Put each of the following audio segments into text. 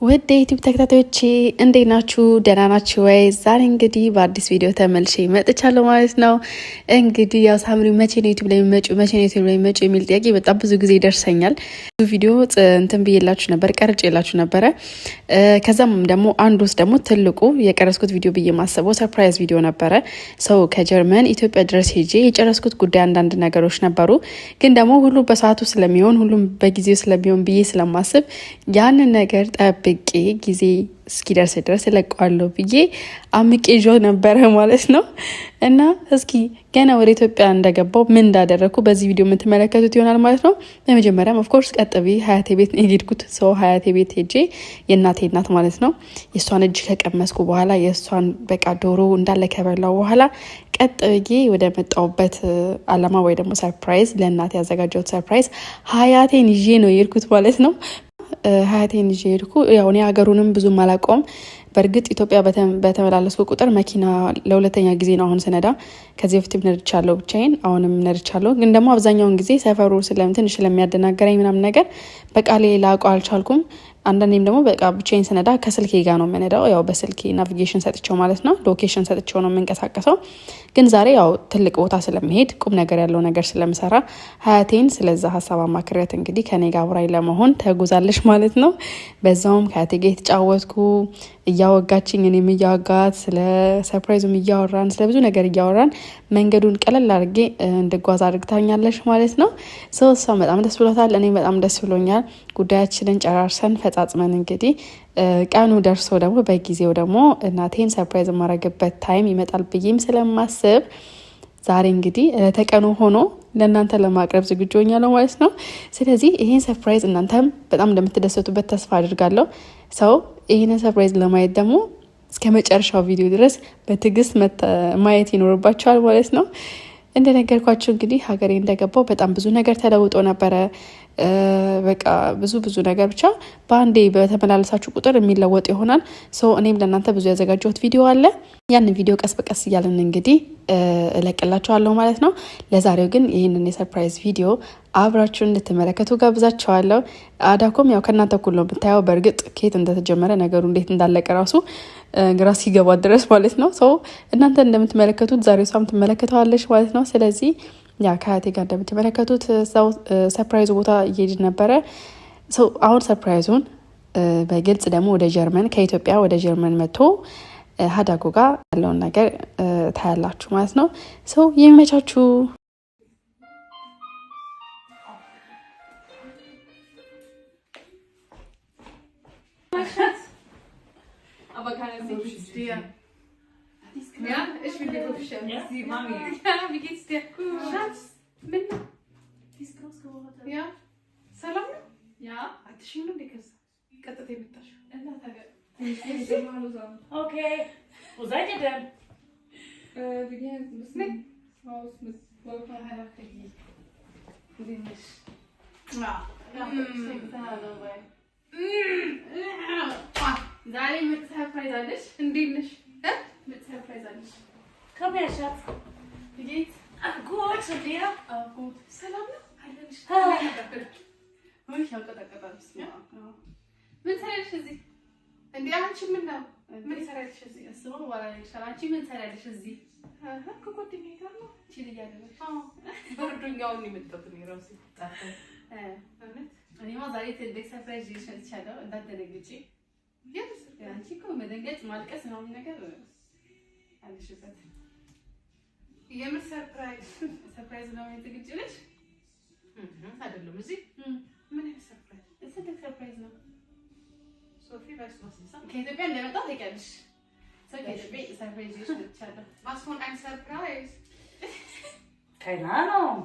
ወደ ዩቲዩብ ተከታታዮቼ እንዴት ናችሁ? ደህና ናችሁ ወይ? ዛሬ እንግዲህ በአዲስ ቪዲዮ ተመልሼ መጥቻለሁ ማለት ነው። እንግዲህ ያው ሳምሪ መቼ ነው ዩቲዩብ ላይ መጪው የሚል ጥያቄ በጣም ብዙ ጊዜ ይደርሰኛል። ብዙ ቪዲዮ እንትን ብዬላችሁ ነበር፣ ቀርጬላችሁ ነበረ። ከዛም ደግሞ አንዱስ ደግሞ ትልቁ የቀረስኩት ቪዲዮ ብዬ ማሰበው ሰርፕራይዝ ቪዲዮ ነበረ። ሰው ከጀርመን ኢትዮጵያ ድረስ ሄጄ የጨረስኩት ጉዳይ አንዳንድ ነገሮች ነበሩ። ግን ደግሞ ሁሉ በሰዓቱ ስለሚሆን ሁሉም በጊዜው ስለሚሆን ብዬ ስለማስብ ያንን ነገር ጠብቄ ጊዜ እስኪደርስ ድረስ እለቀዋለሁ ብዬ አምቄ ይዤው ነበረ ማለት ነው። እና እስኪ ገና ወደ ኢትዮጵያ እንደገባው ምን እንዳደረኩ በዚህ ቪዲዮ የምትመለከቱት ይሆናል ማለት ነው። በመጀመሪያም ኦፍ ኮርስ ቀጥቢ ሀያቴ ቤት የሄድኩት ሰው ሀያቴ ቤት ሄጄ የእናቴ እናት ማለት ነው የእሷን እጅ ከቀመስኩ በኋላ የእሷን በቃ ዶሮ እንዳለ ከበላው በኋላ ቀጥ ብዬ ወደ መጣሁበት አላማ ወይ ደግሞ ሰርፕራይዝ ለእናቴ ያዘጋጀሁት ሰርፕራይዝ ሀያቴን ይዤ ነው የሄድኩት ማለት ነው። ሀያቴን ይዤ ሄድኩ። ያው እኔ ሀገሩንም ብዙም አላውቀውም። በእርግጥ ኢትዮጵያ በተመላለስኩ ቁጥር መኪና ለሁለተኛ ጊዜ ነው አሁን ስነዳ። ከዚህ በፊትም ነድቻለሁ ብቻዬን፣ አሁንም ነድቻለሁ። ግን ደግሞ አብዛኛውን ጊዜ ሰፈሩ ትንሽ ስለሚያደናገረኝ ምናምን ነገር በቃሌ ላውቀው አልቻልኩም። አንዳንዴም ደግሞ በቃ ብቻዬን ስነዳ ከስልኬ ጋር ነው የምነዳው። ያው በስልኬ ናቪጌሽን ሰጥቼው ማለት ነው፣ ሎኬሽን ሰጥቼው ነው የምንቀሳቀሰው። ግን ዛሬ ያው ትልቅ ቦታ ስለምሄድ ቁም ነገር ያለው ነገር ስለምሰራ ሀያቴን ስለዛ ሀሳብ አማክሬያት እንግዲህ ከኔ ጋር አብራኝ ለመሆን ተጉዛለች ማለት ነው። በዛውም ከሀያቴ ጋር የተጫወትኩ እያወጋችኝ እኔም እያወጋት ስለ ሰርፕራይዙም እያወራን ስለ ብዙ ነገር እያወራን መንገዱን ቀለል አድርጌ እንድጓዝ አድርግታኛለች ማለት ነው። እሷ በጣም ደስ ብሎታል፣ እኔም በጣም ደስ ብሎኛል። ጉዳያችንን ጨራርሰን ፈጻጽመን እንግዲህ ቀኑ ደርሶ ደግሞ በጊዜው ደግሞ እናቴን ሰርፕራይዝ የማረግበት ታይም ይመጣል ብዬም ስለማስብ ዛሬ እንግዲህ ተቀኑ ሆኖ ለእናንተ ለማቅረብ ዝግጁ ሆኛለሁ ማለት ነው። ስለዚህ ይሄን ሰርፕራይዝ እናንተም በጣም እንደምትደሰቱበት ተስፋ አድርጋለሁ። ሰው ይሄንን ሰርፕራይዝ ለማየት ደግሞ እስከ መጨረሻው ቪዲዮ ድረስ በትዕግስት ማየት ይኖርባቸዋል ማለት ነው። እንደነገርኳችሁ እንግዲህ ሀገሬ እንደገባው በጣም ብዙ ነገር ተለውጦ ነበረ። በቃ ብዙ ነገር ብቻ በአንዴ በተመላለሳችሁ ቁጥር የሚለወጥ ይሆናል። እኔም ለእናንተ ብዙ ያዘጋጀሁት ቪዲዮ አለ። ያንን ቪዲዮ ቀስ በቀስ እያለን እንግዲህ እለቅላችኋለሁ ማለት ነው። ለዛሬው ግን ይህንን የሰርፕራይዝ ቪዲዮ አብራችሁን እንድትመለከቱ ጋብዛችኋለሁ። አዳኮም ያው ከእናንተ እኩል ነው ብታየው። በእርግጥ ከየት እንደተጀመረ ነገሩ እንዴት እንዳለቀ ራሱ ግራ ሲገባ ድረስ ማለት ነው። እናንተ እንደምትመለከቱት ዛሬ እሷም ትመለከተዋለች ማለት ነው። ስለዚህ ያ ከሀያቴ ጋር እንደምትመለከቱት እዛው ሰርፕራይዙ ቦታ እየሄድ ነበረ። አሁን ሰርፕራይዙን በግልጽ ደግሞ ወደ ጀርመን ከኢትዮጵያ ወደ ጀርመን መጥቶ ሀዳጎ ጋር ያለውን ነገር ታያላችሁ ማለት ነው። የሚመቻችሁ Ja, ich will dir vorstellen. Ja, Mami. Ja, wie geht's dir? Schatz, Minna. Die ist groß geworden. Ja. Salam? Ja. Hat dich schon dickes? Kannst du dir mit das? Ich will mal zusammen. Okay. Wo seid ihr denn? Wir gehen jetzt ein bisschen raus mit Wolfgang Heilerkrieg. Wie nicht. Ja. Ja, ዛሬ ምን ሰርፕራይዝ አለሽ? እንዴት ነሽ? ምን ሰርፕራይዝ አለሽ? Komm her, Schatz. Wie geht's? Ach, gut. Und dir? Auch gut. Salam? Heilig. Ich habe gerade ja. ምን ሰራልሽ እዚህ? እንዴ አንቺ ምን ነው? ምን ሰራልሽ እዚህ? እሱማ ወራ ይሻላል። አንቺ ምን ሰራልሽ እዚህ? ከጓደኛዬ ጋር ነው። ቺል እያደረግሽ? አዎ። በርዶኛው ነው የመጣሁት ነው ራሱ ጣጣ። እውነት? እኔማ ዛሬ ትልቅ ሰርፕራይዝ ይዤ መጥቻለሁ። እንዳትደነግጪ። አንቺ እኮ መደንገጥ ማልቀስ ነው ነገር አልሽበት። የምን ሰርፕራይዝ ነው የተገጨለሽ? አይደለም እዚህ ምን አይነት ሰርፕራይዝ? ትልቅ ሰርፕራይዝ ነው። ሶፊ ባስማስሳ ከኢትዮጵያ እንደመጣሁ ታውቂያለሽ። ከኢትዮጵያ ሰርፕራይዝ ይዤ መጥቻለሁ። Was von ein Surprise? Keine Ahnung.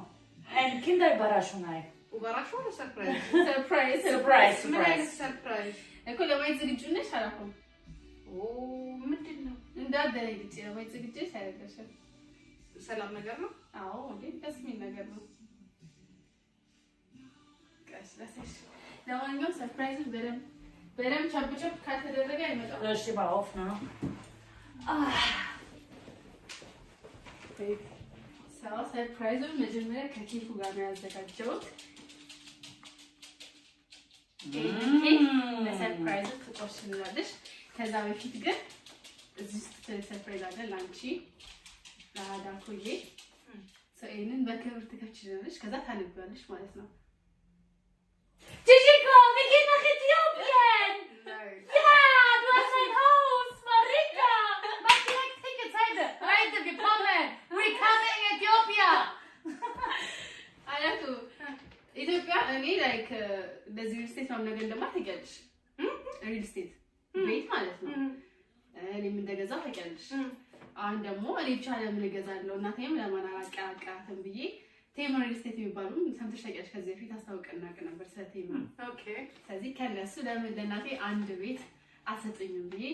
Ein Kinderüberraschung. Überraschung oder Surprise? Surprise. ምን አይነት ሰርፕራይዝ? እኮ ለማየት ዝግጁ ነሽ አላልኩም? ምንድን ነው? እንዳትደነግጪ ለማየት ዝግጁ ነሽ አይደለሽም? ሰላም ነገር ነው? አዎ እንዴ ደስ የሚል ነገር ነው። ቀስ ለሰሽ ለማንኛውም ሰርፕራይዙ በደምብ ቻብቻብ ካልተደረገ አይመጣም። እሺ ባውፍ ነው። ሰርፕራይዙ መጀመሪያ ከኬኩ ጋር ነው ያዘጋጀሁት። ለሰርፕራይዙ ልትጫወች ትችላለሽ። ከዛ በፊት ግን እዚህ ውስጥ ሰርፕራይዝ አለ ላንቺ ለአዳኮዬ። ሰይንን በክብር ትከፍችልሽ ከዛ ታነቢዋለሽ ማለት ነው። Gigi, wir gehen nach Äthiopien! Ja, du hast ein Haus, Marika! Mach direkt Tickets heute! Heute, wir kommen! We're coming Ethiopia! አያቱ ኢትዮጵያ እኔ ላይክ ለዚህ ሪል ስቴት ነው ነገር እንደማትገልጽ ሪል ስቴት ቤት ማለት ነው። እኔም እንደገዛው ታውቂያለሽ። አሁን ደግሞ እኔ ብቻ ለምን እገዛለሁ እናቴም ለማን አላቀራቀራትም ብዬ ቴምር ሪል ስቴት የሚባሉ ሰምተሽ ታውቂያለሽ። ከዚህ በፊት አስታውቀናቅ ነበር ስለ ቴምር። ኦኬ። ስለዚህ ከነሱ ለምን ለእናቴ አንድ ቤት አሰጡኝም ብዬ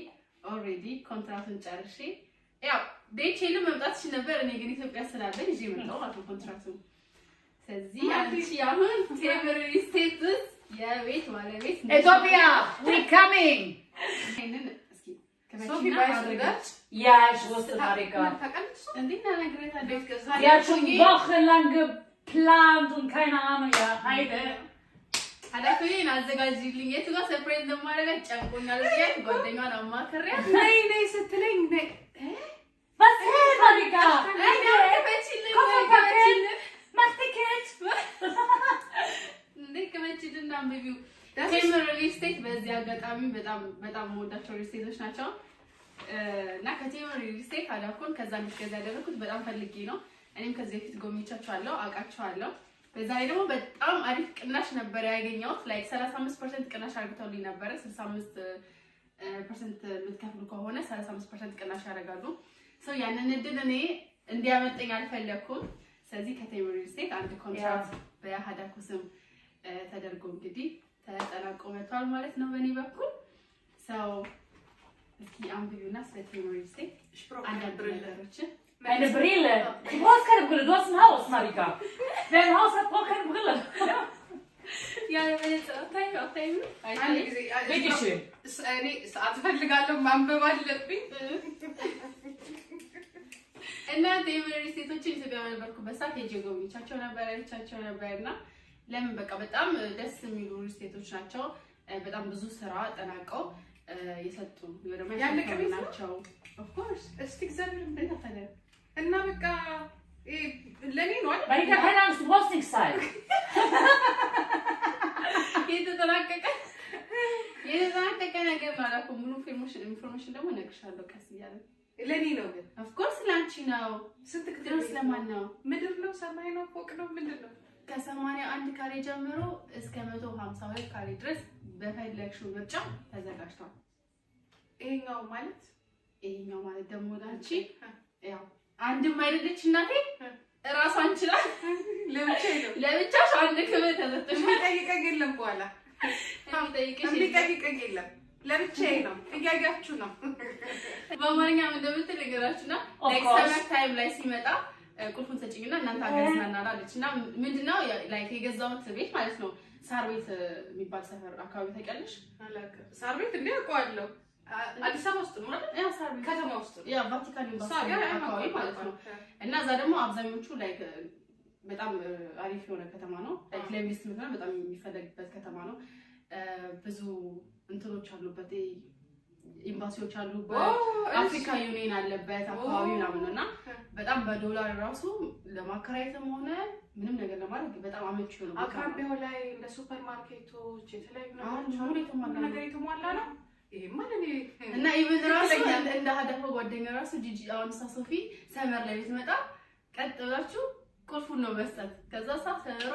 ኦልሬዲ ኮንትራቱን ጨርሼ ያው ዴቼል መምጣት ይችላል ነበር። እኔ ግን ኢትዮጵያ ስላለኝ እዚህ መጣሁ ማለት ነው ኮንትራቱን። ስለዚህ አንቺ አሁን ቴምር ሪል ስቴት የቤት ባለቤት Ethiopia! We're coming! Sophie, weißt du das? Ja, ich wusste, Marika. Sie hat schon wochenlang geplant und keine Ahnung, ja, Heide. አዳኮዬን አዘጋጅልኝ የቱ ጋር ሰርፕራይዝ እንደማደርጋት ጨንቆኛል ብዬ ጓደኛዋን አማክሬያት ነይ ስትለኝ ነይ Was ist, Marika? Mach Ticket! እንዴ ከመችልና አንብቢው ቴምር ሪል ስቴት በዚህ አጋጣሚ በጣም ወዳቸው ሪል ስቴቶች ናቸው እና ከቴምር ሪል ስቴት አዳኮን ከዛ እንድትገዛ ያደረኩት በጣም ፈልጌ ነው። እኔም ከዚህ በፊት ጎብኝቻቸዋለሁ አውቃቸዋለሁ። በዛ ላይ ደግሞ በጣም አሪፍ ቅናሽ ነበር ያገኘሁት። ላይክ 35% ቅናሽ አድርገውልኝ ነበር። 65% የምትከፍሉ ከሆነ 35% ቅናሽ ያደርጋሉ። ሶ ያንን እድል እኔ እንዲያመጣኝ አልፈለኩም። ስለዚህ ከቴምር ሪል ስቴት አንድ ኮንትራክት በአዳኮ ስም ተደርጎ እንግዲህ ተጠናቆ መጥቷል ማለት ነው በእኔ በኩል። ሰው እስኪ አንብዩና ስለ ቴምር ሪል ስቴት አንዳንድ ነገሮችን Eine Brille. Du brauchst keine Brille, du hast ein Haus, Marika. Wer ein Haus hat, braucht keine Brille. Ja, wenn jetzt auf deinem Bitte schön. እኔ ሰዓት ፈልጋለሁ ማንበብ አለብኝ። እና ቴምር ሪል ስቴቶችን ኢትዮጵያ በነበርኩበት ሰዓት ሄጄ ጎብኝቻቸው ነበር አይቻቸው ነበርና ለምን በቃ በጣም ደስ የሚሉ ሪል ስቴቶች ናቸው። በጣም ብዙ ስራ ጠናቀው የሰጡ ያለቀ ናቸው። ኦፍ ኮርስ እስቲ እግዚአብሔር እንደተፈለ እና በቃ ለኔ ነው አይደል? Marika, keine Angst, du brauchst nichts zahlen. የተጠናቀቀ ነገር ማለት ነው። ሙሉ ኢንፎርሜሽን ደግሞ እነግርሻለሁ ቀስ እያለ። ለኔ ነው ግን ኦፍ ኮርስ ላንቺ ነው። ስንት ክፍል ስለማን ነው? ምድር ነው ሰማይ ነው ፎቅ ነው ምንድነው? ከ81 ካሬ ጀምሮ እስከ 152 ካሬ ድረስ በፈለግሽው ምርጫ ተዘጋጅቷል። ይሄኛው ማለት ደግሞ ላንቺ ያው አንድም አይደለች እናቴ ራሷን ይችላል ለብቻሽ አንድ ክፍል ተሰጥቶሽ የሚጠይቀኝ የለም በኋላ የሚጠይቀኝ የለም ለብቻዬ ነው እያያችሁ ነው። በአማርኛ እንደምትል ነገራችሁና ኔክስት ታይም ላይ ሲመጣ ቁልፉን ሰጪኝና እናንተ አገዝናና አለችና ምንድነው ላይክ የገዛሁት ቤት ማለት ነው ሳር ቤት የሚባል ሰፈር አካባቢ ታውቂያለሽ? ሳር ቤት እንዴ አውቀዋለሁ። አዲስ አበባ ውስጥ ማለት ያ ሳር ቤት ከተማ ውስጥ ያ ቫቲካን ኤምባሲ አካባቢ ማለት ነው። እና እዛ ደግሞ አብዛኞቹ ላይክ በጣም አሪፍ የሆነ ከተማ ነው። ላይክ ለኢንቨስትመንት ነው በጣም የሚፈለግበት ከተማ ነው። ብዙ እንትኖች አሉበት ኤምባሲዎች አሉበት። አፍሪካ ዩኒየን አለበት አካባቢ ምናምንና በጣም በዶላር ራሱ ለማከራየትም ሆነ ምንም ነገር ለማድረግ በጣም አመቺ ነው። አካባቢው ላይ እንደ ሱፐር ማርኬቶች የተለያዩ ነገር የተሟላ ነው። ይሄ ማለት እና ኢቭን ራሱ እንደ ሀዳፎ ጓደኛ ራሱ ጂጂ አሁን ሶፊ ሰመር ላይ ብትመጣ ቀጥ ብላችሁ ቁልፉን ነው መስጠት። ከዛ ሰመሯ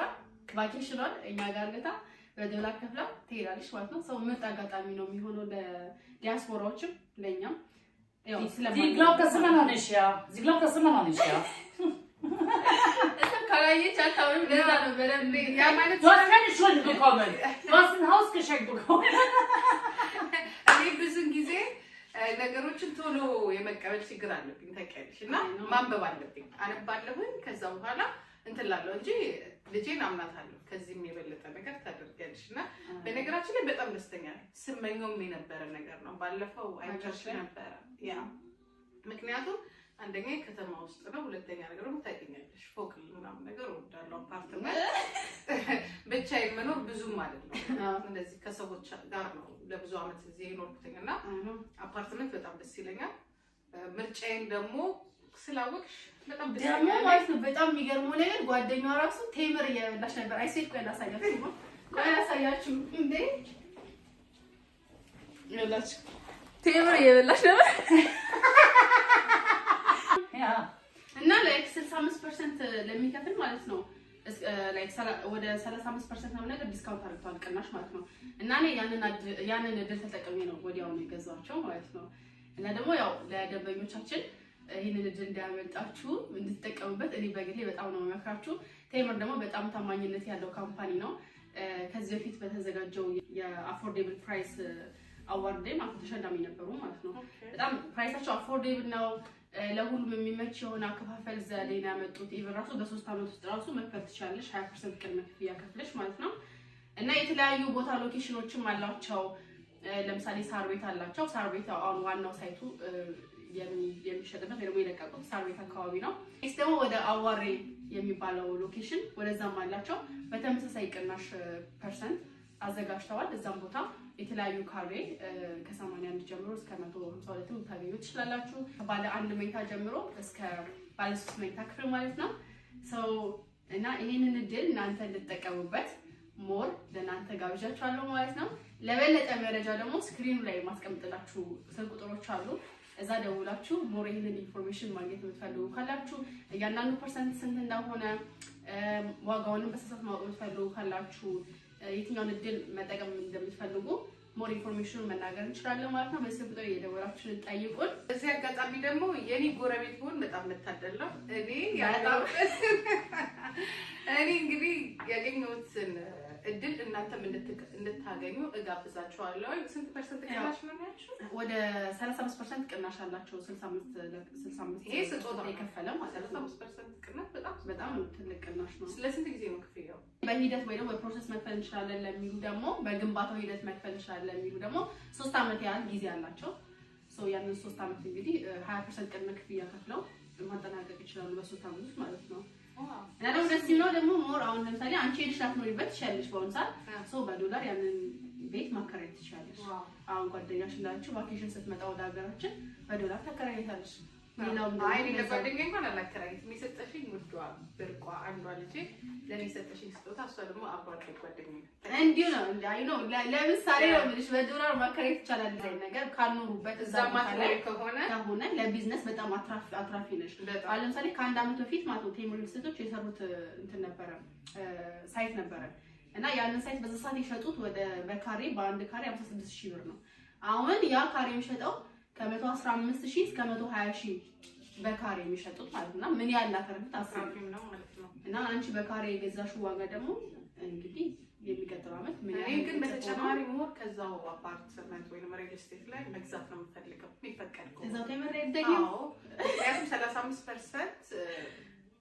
ቫኬሽኗን እኛ ጋር ገታ በዶላር ከፍላ ትሄዳለች ማለት ነው። ሰው ምርጥ አጋጣሚ ነው የሚሆነው ለዲያስፖራዎችም ለኛም ያው Sie glaubt das immer noch nicht, ja. Sie glaubt das immer noch nicht, ja. ካላየች አታውንም ለዛ ነው በደንብ ያ ማለት Du hast keine Schulden bekommen. Du hast ein Haus geschenkt bekommen. እኔ ብዙ ጊዜ ነገሮችን ቶሎ የመቀበል ችግር አለብኝ ታውቂያለሽ። እና ማንበብ አለብኝ አነባለሁኝ ከዛ በኋላ እንትላለሁ እንጂ ልጄን አምናታለሁ ከዚህም የበለጠ ነገር ታደርጋለሽ። እና በነገራችን ላይ በጣም ደስተኛ ነኝ። ስመኘውም የነበረ ነገር ነው። ባለፈው አይቻልሽ ነበር ያ ምክንያቱም አንደኛ ከተማ ውስጥ ነው፣ ሁለተኛ ነገር ደግሞ ታውቂኛለሽ ፎቅ ምናምን ነገር እወዳለሁ። አፓርትመንት ብቻዬን መኖር ብዙም አይደለም። እንደዚህ ከሰዎች ጋር ነው ለብዙ አመት እዚህ የኖርኩትና አፓርትመንት በጣም ደስ ይለኛል። ምርጫዬን ደግሞ ስላወቅሽ በጣም ደስ ይላል። ደግሞ ማለት ነው በጣም የሚገርመው ነገር ጓደኛዋ ራሱ ቴምር እየበላሽ ነበር። አይሴት ቆይ ላሳያችሁ እንዴ ይኸውላችሁ ቴምር እየበላሽ ነበር እና ላይክ 65% ለሚከፍል ማለት ነው ላይክ ወደ 35% ነው ነገር ዲስካውንት አድርገዋል ቅናሽ ማለት ነው። እና እኔ ያንን እድል ተጠቅሜ ነው ወዲያው ነው የገዛቸው ማለት ነው። እና ደግሞ ያው ለደንበኞቻችን ይሄንን እድል እንዳያመልጣችሁ እንድትጠቀሙበት እኔ በግሌ በጣም ነው የምመክራችሁ። ቴምር ደግሞ በጣም ታማኝነት ያለው ካምፓኒ ነው። ከዚህ በፊት በተዘጋጀው የአፎርዴብል ፕራይስ አዋርድ ማለት ተሸላሚ ነበሩ ማለት ነው። በጣም ፕራይሳቸው አፎርዴብል ነው። ለሁሉም የሚመች የሆነ አከፋፈል ዘዴ ነው ያመጡት። ኢቭን ራሱ በ3 አመት ውስጥ ራሱ መክፈል ትችላለሽ 20% ቅድመ ክፍያ ከፍለሽ ማለት ነው። እና የተለያዩ ቦታ ሎኬሽኖችም አላቸው። ለምሳሌ ሳር ቤት አላቸው። ሳር ቤት አሁን ዋናው ሳይቱ የሚሸጥበት ወይ ደግሞ የለቀቁት ሳር ቤት አካባቢ ነው። እስ ደግሞ ወደ አዋሬ የሚባለው ሎኬሽን ወደዛም አላቸው። በተመሳሳይ ቅናሽ ፐርሰንት አዘጋጅተዋል። እዛም ቦታ የተለያዩ ካሬ ከ81 ጀምሮ እስከ 152 ልታገኙ ትችላላችሁ። ባለ 1 መኝታ ጀምሮ እስከ ባለ 3 መኝታ ክፍል ማለት ነው። እና ይሄንን እድል እናንተ እንድትጠቀሙበት ሞር ለእናንተ ጋብዣችኋለሁ ማለት ነው። ለበለጠ መረጃ ደግሞ ስክሪኑ ላይ ማስቀምጥላችሁ ስልክ ቁጥሮች አሉ። እዛ ደውላችሁ ሞር ይሄንን ኢንፎርሜሽን ማግኘት የምትፈልጉ ካላችሁ እያንዳንዱ ፐርሰንት ስንት እንደሆነ ዋጋውንም በስፋት ማወቅ የምትፈልጉ ካላችሁ የትኛውን እድል መጠቀም እንደምትፈልጉ ሞር ኢንፎርሜሽኑን መናገር እንችላለን ማለት ነው። በስልክ ቁጥር እየደወላችሁ ጠይቁን። በዚህ አጋጣሚ ደግሞ የኔ ጎረቤት ሆን በጣም መታደለው እኔ እንግዲህ ያገኘሁትን እድል እናንተም እንድታገኙ እጋብዛችኋለሁ። ስንት ፐርሰንት ቅናሽ ነው ያልሽው? ወደ 35% ቅናሽ አላቸው። 65 ይሄ ስጦታ የከፈለ ማለት ነው። 35% ቅናሽ በጣም ትልቅ ቅናሽ ነው። ስለስንት ጊዜ ነው ክፍያው? በሂደት ወይ ደግሞ በፕሮሰስ መክፈል እንችላለን ለሚሉ ደግሞ በግንባታው ሂደት መክፈል እንችላለን ለሚሉ ደግሞ 3 አመት ያህል ጊዜ አላቸው። ያንን 3 አመት እንግዲህ 20% ቅድመ ክፍያ ከፍለው ማጠናቀቅ ይችላሉ በ3 አመት ውስጥ ማለት ነው። እና ደግሞ ደስ ይለው ደግሞ ሞር አሁን ለምሳሌ አንቺ ሄድሽ አትኖሪበት ትችያለሽ በአሁን ሰዓት በዶላር ያንን ቤት ማከራየት ትችያለሽ። አሁን ጓደኛሽ እንዳለችው ቫኬሽን ስትመጣ ወደ ሀገራችን በዶላር ታከራይታለሽ። አይ ለጓደኛዬ እንኳን አላከራይም። የሰጠሽኝ ውዷ ብርቋ አንዷ ልጄ ለኔ የሰጠሽኝ ስጦታ እሷ ደግሞ አብሯት ጓደኛዬ እንዲሁ ነው አይ ነው ለምሳሌ ነው የምልሽ በዶላር ማከራየት ይቻላል። ዲዛይን ነገር ካልኖሩበት እዛ ማከራይ ከሆነ ለቢዝነስ በጣም አትራፊ ነሽ። አሁን ለምሳሌ ከአንድ አመት በፊት ማለት ነው ቴምር ሪልስቴቶች የሰሩት እንትን ነበረ ሳይት ነበረ እና ያንን ሳይት በዛ ሰዓት የሸጡት ወደ በካሬ በአንድ ካሬ 56000 ብር ነው። አሁን ያ ካሬ የሚሸጠው ከ115,000 እስከ 120,000 በካሬ የሚሸጡት ማለት ነው። ምን ያህል አተረፍት አስራፊም ነው ማለት ነው። እና አንቺ በካሬ የገዛሽው ዋጋ ደግሞ እንግዲህ የሚቀጥለው አመት ምን ያህል ግን በተጨማሪ ሞር ከዛው አፓርትመንት ወይንም ሪል ስቴት ላይ መግዛት ነው የምፈልገው። የሚፈቀድ ነው እዛው ቴምር ይደገም 35%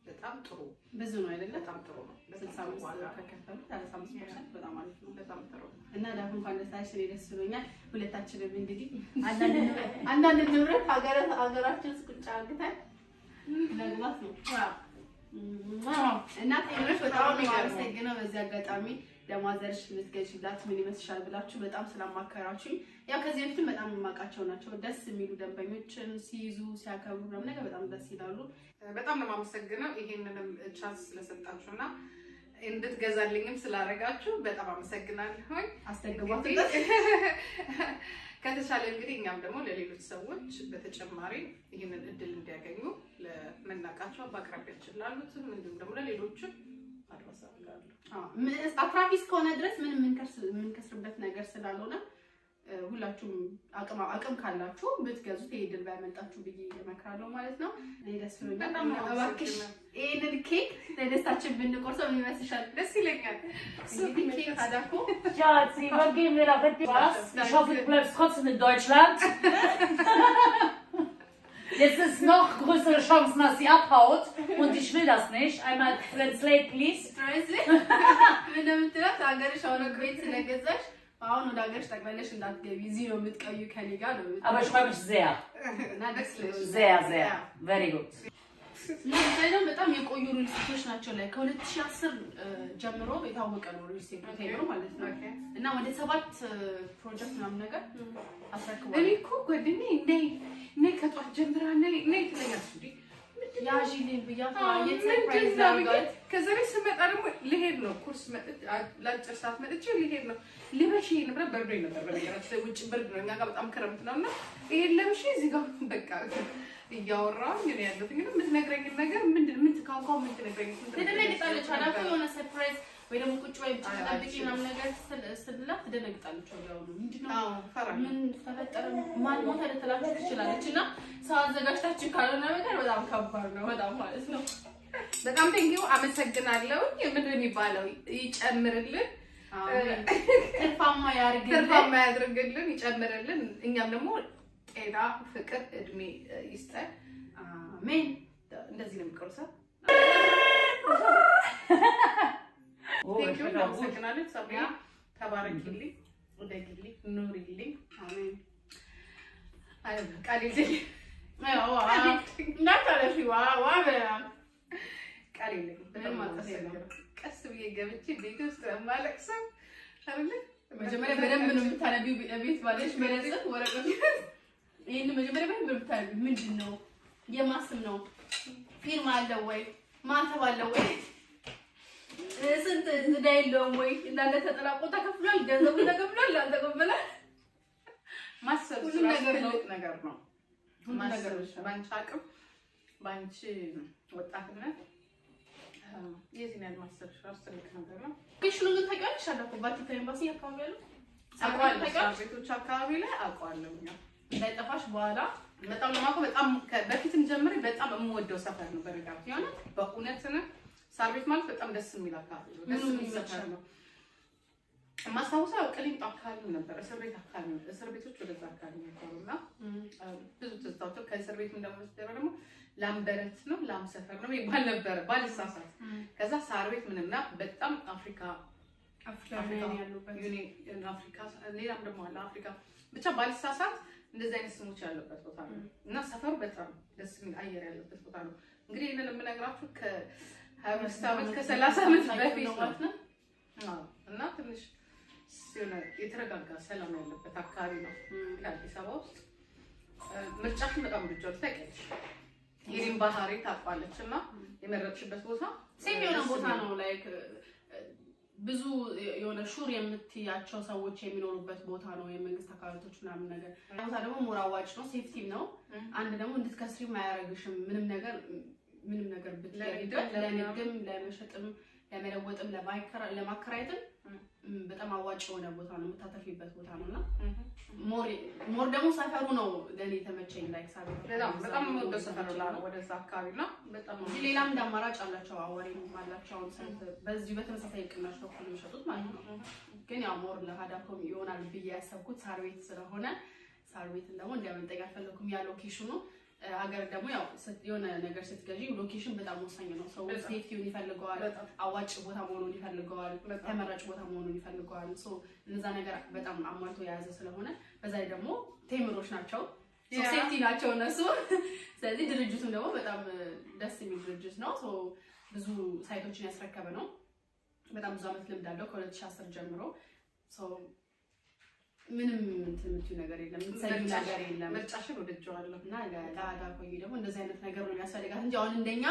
በጣም ጥሩ ብዙ ነው አይደለ? በጣም ጥሩ ነው። 65 ዋጋ ከከፈሉ 35% በጣም አሪፍ ነው። በጣም ጥሩ እና ዳግም እንኳን ደስ ደስ ብሎኛል። ሁለታችንም እንግዲህ አንዳንድ ንብረት ሀገራችን ቁጭ አድርገን ለግባት ነው። እና ቴምሮች በጣም ነው አመሰግናለሁ። በዚህ አጋጣሚ ለማዘርሽ ልትገዢላት ምን ይመስልሻል ብላችሁ በጣም ስላማከራችሁኝ ያው ከዚህ በፊት በጣም የማውቃቸው ናቸው። ደስ የሚሉ ደንበኞችን ሲይዙ ሲያከብሩ ምናምን ነገር በጣም ደስ ይላሉ። በጣም ነው የማመሰግነው ይሄንንም ቻንስ ስለሰጣችሁና እንድትገዛልኝም ስላደረጋችሁ በጣም አመሰግናለሁ። አስተግቧት ከተቻለ እንግዲህ እኛም ደግሞ ለሌሎች ሰዎች በተጨማሪ ይሄንን እድል እንዲያገኙ ለመናቃቸው በአቅራቢያችን ላሉትም እንዲሁም ደግሞ ለሌሎችም አድረስ አድርጋለሁ። አትራፊ እስከሆነ ድረስ ምንም የምንከስርበት ነገር ስላልሆነ ሁላችሁም አቅም ካላችሁ ብትገዙት ይሄ ድል ባያመልጣችሁ ብዬ እመክራለሁ ማለት ነው። እኔ ደስ ብሎኛል። እባክሽ ይሄንን ኬክ ለደስታችን ብንቆርሰው ምን ይመስልሻል? ደስ ይለኛል። እንግዲህ ኬክ አዳኮ Schatz, wann gehen wir nach was? Ich hoffe, du bleibst trotzdem in Deutschland. Jetzt ist noch größere Chancen, dass sie abhaut und ich will das nicht. Einmal translate, please. Translate? ምን እንደምትላት ሀገርሽ አሁን ቤት ስለገዛሽ አሁን ወደ ሀገርሽ ጠቅላላሽ እንዳትገቢ እዚህ ነው የምትቀዩ ከኔ ጋር ነው። Aber ich freue mich sehr. Sehr, sehr. Very good. ነው በጣም የቆዩ ሪል ስቴቶች ናቸው ላይ ከ2010 ጀምሮ የታወቀ ነው ሪል ስቴት ነው ማለት ነው። እና ወደ 7 ፕሮጀክት ምናምን ነገር አስረክቧል። እኔ እኮ ጓደኛዬ ነይ ከጧት ጀምራ ነይ ትለኛለች እንዴ ያጂሊን ብያት የሰርፕራይዝ አድርጋት። ከዛ ላይ ስመጣ ደግሞ ልሄድ ነው ኩርስ መጥቼ ለአጭር ሰዓት መጥቼ ልሄድ ነው ልበሽ ነበር በርዶኝ ነበር። በነገራችን ውጭ ብርድ ነው፣ እኛ ጋር በጣም ክረምት ነውና ይሄን ለምሽ እዚህ ጋር በቃ እያወራሁ ነው ያለሁት። ግን የምትነግረኝ ነገር ምን ትካውካው ምን ትነግረኝ ትደነግጣለች። አላፈ የሆነ ሰርፕራይዝ ወይ ደግሞ ቁጭ ወይ ጠብቂ ምናምን ነገር ስትላት ትደነግጣለች። ወዲያው ነው ምንድነው ምን ተፈጠረ ማን ሞተ ልትላችሁ ትችላለች። እና ሰው አዘጋጅታችሁ ካልሆነ ነገር በጣም ከባድ ነው በጣም ማለት ነው። በጣም ቴንኪው አመሰግናለሁ። ምንድን የሚባለው ይጨምርልን፣ ትርፋማ ያድርግልን፣ ይጨምርልን። እኛም ደግሞ ጤና፣ ፍቅር፣ እድሜ ይስጠን። አሜን። እንደዚህ ነው የሚቆርሰው። ቴንኪው አመሰግናለሁ። ሰብሪያ ተባረኪልኝ፣ ወደግልኝ፣ ኑሪልኝ። አሜን። አይ ቃልልኝ ቀስ ብዬ ገብቼ ቤት ውስጥ ማለቅሰው አይደል? መጀመሪያ በደንብ ነው የምታነቢው። ቤት ባለሽ መረጽ ወረቀት ይሄን መጀመሪያ በደንብ ነው የምታነቢው። ምንድነው የማስም ነው ፊርማ አለው ወይ ማተብ አለው ወይ ስንት እዳ የለውም ወይ እንዳለ ተጠላቆ ተከፍሏል፣ ገንዘቡ ተከፍሏል፣ አልተከፈለም። ማሰብ ነገር ነው። ማሰብ ባንቺ አቅም ባንቺ ወጣትነት የዚህ ነው ማሰብ ራስ ትልቅ ነገር ነው። ክሽኑ ግን ታውቂያለሽ አላውቅ ቫቲካን ኤምባሲ አካባቢ ያለው አቋል ቤቶች አካባቢ ላይ አቋለሁ ነው እንዳይጠፋሽ በኋላ በጣም ለማቆ በጣም በፊትም ጀምሬ በጣም የምወደው ሰፈር ነው። በረጋት ያለ በእውነት ነው። ሳር ቤት ማለት በጣም ደስ የሚል አካባቢ ነው። ደስ የሚል ሰፈር ነው። ማስታወሻው ቅሊንጦ አካባቢ ነበር። እስር ቤት አካባቢ ነው። እስር ቤቶች ወደዛ አካባቢ ነበሩና ብዙ ትዝታዎች ከእስር ቤት እንደምወስደው ደግሞ ላምበረት ነው ላም ሰፈር ነው ይባል ነበር ባልሳሳት። ከዛ ሳር ቤት ምንና በጣም አፍሪካ ዩኒየን አፍሪካ ሌላም ደግሞ አለ አፍሪካ ብቻ ባልሳሳት እንደዚህ አይነት ስሞች ያለበት ቦታ ነው እና ሰፈሩ በጣም ደስ የሚል አየር ያለበት ቦታ ነው። እንግዲህ ይሄንን የምነግራችሁ ከ25 ዓመት ከ30 ዓመት በፊት ነው እና ትንሽ የተረጋጋ ሰላም ያለበት አካባቢ ነው አዲስ አበባ ውስጥ። ምርጫሽን በጣም ልጆች ታውቂያለሽ፣ የኔን ባህሪ ታውቃለችና የመረጥሽበት ቦታ ሴም የሆነ ቦታ ነው። ላይክ ብዙ የሆነ ሹር የምትያቸው ሰዎች የሚኖሩበት ቦታ ነው። የመንግስት አካባቢዎች ምናምን ነገር ቦታ ደግሞ ሞር አዋጭ ነው፣ ሴፍቲም ነው። አንድ ደግሞ እንድትከስሪም አያረግሽም። ምንም ነገር ብትለይበት ለንግድም ለመሸጥም ለመለወጥም ለማከራየትም በጣም አዋጭ የሆነ ቦታ ነው። የምታተርፊበት ቦታ ነውና ሞር ደግሞ ሰፈሩ ነው ለኔ ተመቸኝ። ላይክ ሳቢ በጣም ወደ ሰፈሩ ነው ወደዛ አካባቢና በጣም ሌላም እንዳማራጭ አላቸው። አዋሪም አላቸው በዚህ በተመሳሳይ ቅናሽ ነው የሚሸጡት ማለት ነው። ግን ያው ሞር ለሃዳኮም ይሆናል ብዬ ያሰብኩት ሳር ቤት ስለሆነ ሳር ቤትን ደግሞ እንዲያመልጠኝ አልፈለኩም። ያ ሎኬሽኑ ሀገር ደግሞ ያው የሆነ ነገር ስትገዢ ሎኬሽን በጣም ወሳኝ ነው። ሰው ሴፍቲውን ይፈልገዋል፣ አዋጭ ቦታ መሆኑን ይፈልገዋል፣ ተመራጭ ቦታ መሆኑን ይፈልገዋል። ሶ እነዛ ነገር በጣም አሟልቶ የያዘ ስለሆነ በዛ ላይ ደግሞ ቴምሮች ናቸው፣ ሴፍቲ ናቸው እነሱ። ስለዚህ ድርጅቱም ደግሞ በጣም ደስ የሚል ድርጅት ነው። ሶ ብዙ ሳይቶችን ያስረከበ ነው። በጣም ብዙ አመት ልምድ አለው ከ2010 ጀምሮ። ሶ ምንም እንትምቱ ነገር የለም፣ ምትሰዩ ነገር የለም። ምርጫሽን ወደጀዋለሁ እና ለዳዳቆይ ደግሞ እንደዚህ አይነት ነገር ነው የሚያስፈልጋት እንጂ አሁን እንደኛ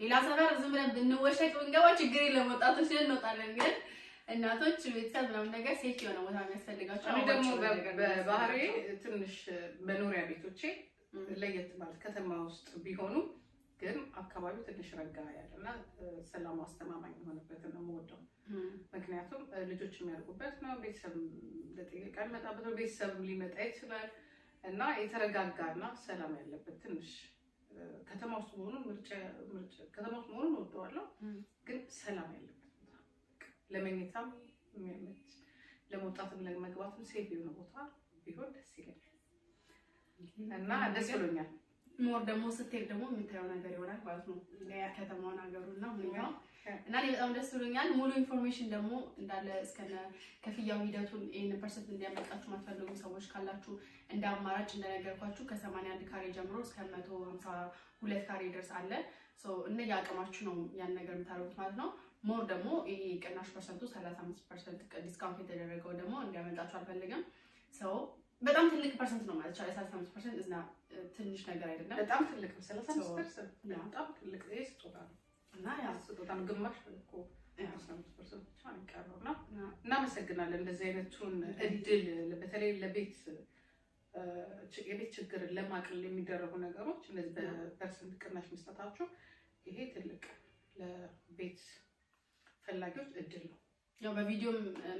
ሌላ ሰፈር ዝም ብለን ብንወሸቅ ብንገባ ችግር የለም። ወጣቶች እንወጣለን፣ ግን እናቶች ቤተሰብ ምናምን ነገር ሴፍ የሆነ ቦታ የሚያስፈልጋቸው። እኔ ደግሞ በባህሪ ትንሽ መኖሪያ ቤቶቼ ለየት ማለት ከተማ ውስጥ ቢሆኑ ግን አካባቢው ትንሽ ረጋ ያለና ሰላም አስተማማኝ የሆነበት ነው የምወደው። ምክንያቱም ልጆች የሚያርጉበት ነው፣ ቤተሰብ ለጥቂቃ መጣበት ነው፣ ቤተሰብ ሊመጣ ይችላል እና የተረጋጋና ሰላም ያለበት ትንሽ ከተማ ውስጥ መሆኑን ከተማ ውስጥ መሆኑን እወደዋለሁ። ግን ሰላም ያለበት ቦታ ለመኝታም የሚያመች ለመውጣትም ለመግባትም ሴፍ የሆነ ቦታ ቢሆን ደስ ይለኛል እና ደስ ብሎኛል። ሞር ደግሞ ስትሄድ ደግሞ የምታየው ነገር ይሆናል ማለት ነው። ከተማውን ሀገሩና ሁኔታው እና እኔ በጣም ደስ ብሎኛል። ሙሉ ኢንፎርሜሽን ደግሞ እንዳለ እስከነ ከፍያው ሂደቱን ይሄን ፐርሰንት እንዲያመጣችሁ ማትፈልጉ ሰዎች ካላችሁ እንደ አማራጭ እንደነገርኳችሁ ከ81 ካሬ ጀምሮ እስከ 152 ካሬ ድረስ አለ። ሶ እነ ያቀማችሁ ነው ያን ነገር የምታደርጉት ማለት ነው። ሞር ደግሞ ይሄ ቅናሽ ፐርሰንቱ 35% ዲስካውንት የተደረገው ደግሞ እንዲያመጣችሁ አልፈልግም። ሶ በጣም ትልቅ ፐርሰንት ነው ማለት ይቻላል። 35% እዝና ትንሽ ነገር አይደለም፣ በጣም ትልቅ ነው። 35% በጣም ትልቅ ስጦታ ነው እና ያ ስጦታ ነው። ግማሽ እኮ 35% ብቻ ነው የሚቀረውና እናመሰግናለን። እንደዚህ አይነቱን እድል በተለይ ለቤት የቤት ችግርን ለማቅለል የሚደረጉ ነገሮች እንደዚህ በፐርሰንት ቅናሽ መስጠታቸው ይሄ ትልቅ ለቤት ፈላጊዎች እድል ነው። ያው በቪዲዮም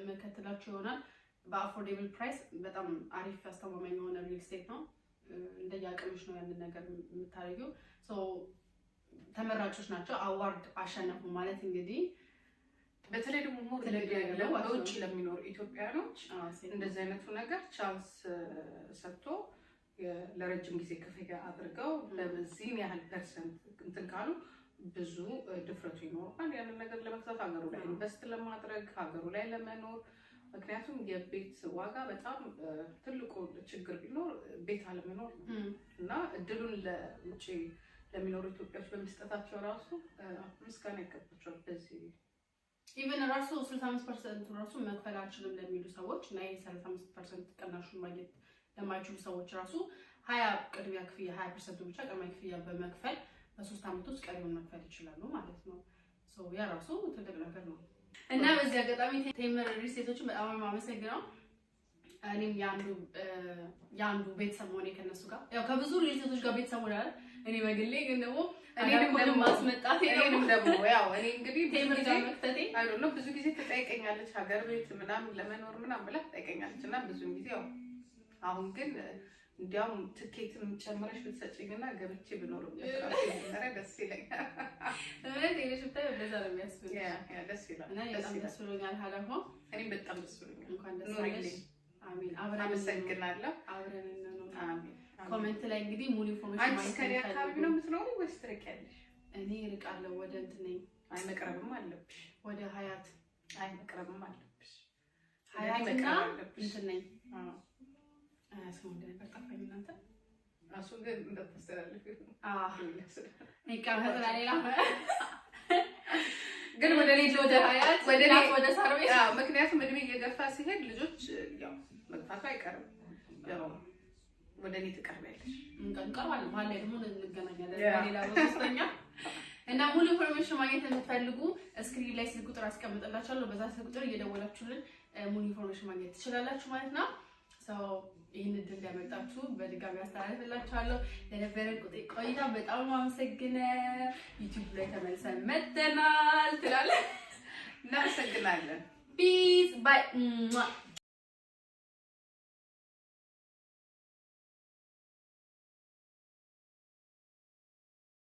መከተላችሁ ይሆናል። በአፎርዴብል ፕራይስ በጣም አሪፍ አስተማማኝ የሆነ ሪል ስቴት ነው። እንደያቀምሽ ነው ያንን ነገር የምታደርጊው። ሶ ተመራጮች ናቸው። አዋርድ አሸነፉ ማለት እንግዲህ በተለይ ደግሞ በውጭ ለሚኖሩ ኢትዮጵያኖች እንደዚህ አይነቱ ነገር ቻንስ ሰጥቶ ለረጅም ጊዜ ክፍያ አድርገው በዚህን ያህል ፐርሰንት እንትን ካሉ ብዙ ድፍረቱ ይኖራል። ያንን ነገር ለመግዛት ሀገሩ ላይ ኢንቨስት ለማድረግ ሀገሩ ላይ ለመኖር። ምክንያቱም የቤት ዋጋ በጣም ትልቁ ችግር ቢኖር ቤት አለመኖር ነው እና እድሉን ለውጭ ለሚኖሩ ኢትዮጵያዎች በመስጠታቸው ራሱ ምስጋና ይገባቸዋል። በዚህ ኢቨን ራሱ 65% ራሱ መክፈል አልችልም ለሚሉ ሰዎች እና ይሄ 35% ቅናሹን ማግኘት ለማይችሉ ሰዎች ራሱ 20 ቅድሚያ ክፍያ 20% ብቻ ቅድሚያ ክፍያ በመክፈል በ3 አመት ውስጥ ቀሪውን መክፈል ይችላሉ ማለት ነው። ሶ ያ ራሱ ትልቅ ነገር ነው እና በዚህ አጋጣሚ ቴምር ሪል ስቴቶችን በጣም የማመሰግነው። እኔም ያንዱ ቤተሰብ ሆኜ ከነሱ ጋር ያው ከብዙ ሪል ስቴቶች ጋር ቤተሰብ ሆናል። እኔ በግሌ ግን ደግሞ እኔንም ማስመጣት እኔንም ደግሞ ያው እኔ እንግዲህ ቴምር ጋር መክተቴ አይ ዶንት ኖ ብዙ ጊዜ ትጠይቀኛለች ሀገር ቤት ምናምን ለመኖር ምናምን ብላ ትጠይቀኛለች እና ብዙ ጊዜ ያው አሁን ግን እንዲያውም ትኬትን ጨምረሽ ብትሰጪኝና ገብቼ ብኖር ደስ ይለኛል። ማለት የሽፍታ በዛ ነው የሚያስፈልግ ያ ደስ ይላል እና በጣም ደስ ብሎኛል። ሀላፎ እኔም በጣም ደስ ብሎኛል። እንኳን ደስ አለሽ። አሜን። አብረን አመሰግናለሁ። አብረን ነው። አሜን። ኮሜንት ላይ እንግዲህ ሙሉ ኢንፎርሜሽን ማግኘት አካባቢ ነው የምትኖሪው ወይስ ትርቂያለሽ? እኔ እርቃለሁ። ወደ እንትን ነኝ። አይ መቅረብም አለብሽ። ወደ ሀያት። አይ መቅረብም አለብሽ። ሀያትና እንትን ነኝ። ስሙ እንደነበር ጠፋኝ። እናንተ እሱ ግን እንደተስተላልፍ ይቃመጥ ሌላ ግን ወደ ሌላ ወደ ሀያት ወደ ሳር ቤት ምክንያቱም እድሜ እየገፋ ሲሄድ ልጆች ያው መግፋቱ አይቀርም። ያው ወደ እኔ ትቀርቢያለሽ። እንቀርባለን። በኋላ ላይ ደግሞ እንገናኛለን በሌላ በሶስተኛ እና ሙሉ ኢንፎርሜሽን ማግኘት የምትፈልጉ ስክሪን ላይ ስልክ ቁጥር አስቀምጥላችኋለሁ። በዛ ስልክ ቁጥር እየደወላችሁልን ሙሉ ኢንፎርሜሽን ማግኘት ትችላላችሁ ማለት ነው። ሰው ይህን እድል እንዲያመጣችሁ በድጋሚ አስተላልፍላችኋለሁ። ለነበረን ቆይታ በጣም አመሰግናለሁ። ዩቲዩብ ላይ ተመልሰን መጥተናል ትላለህ። እናመሰግናለን። ፒስ ባይ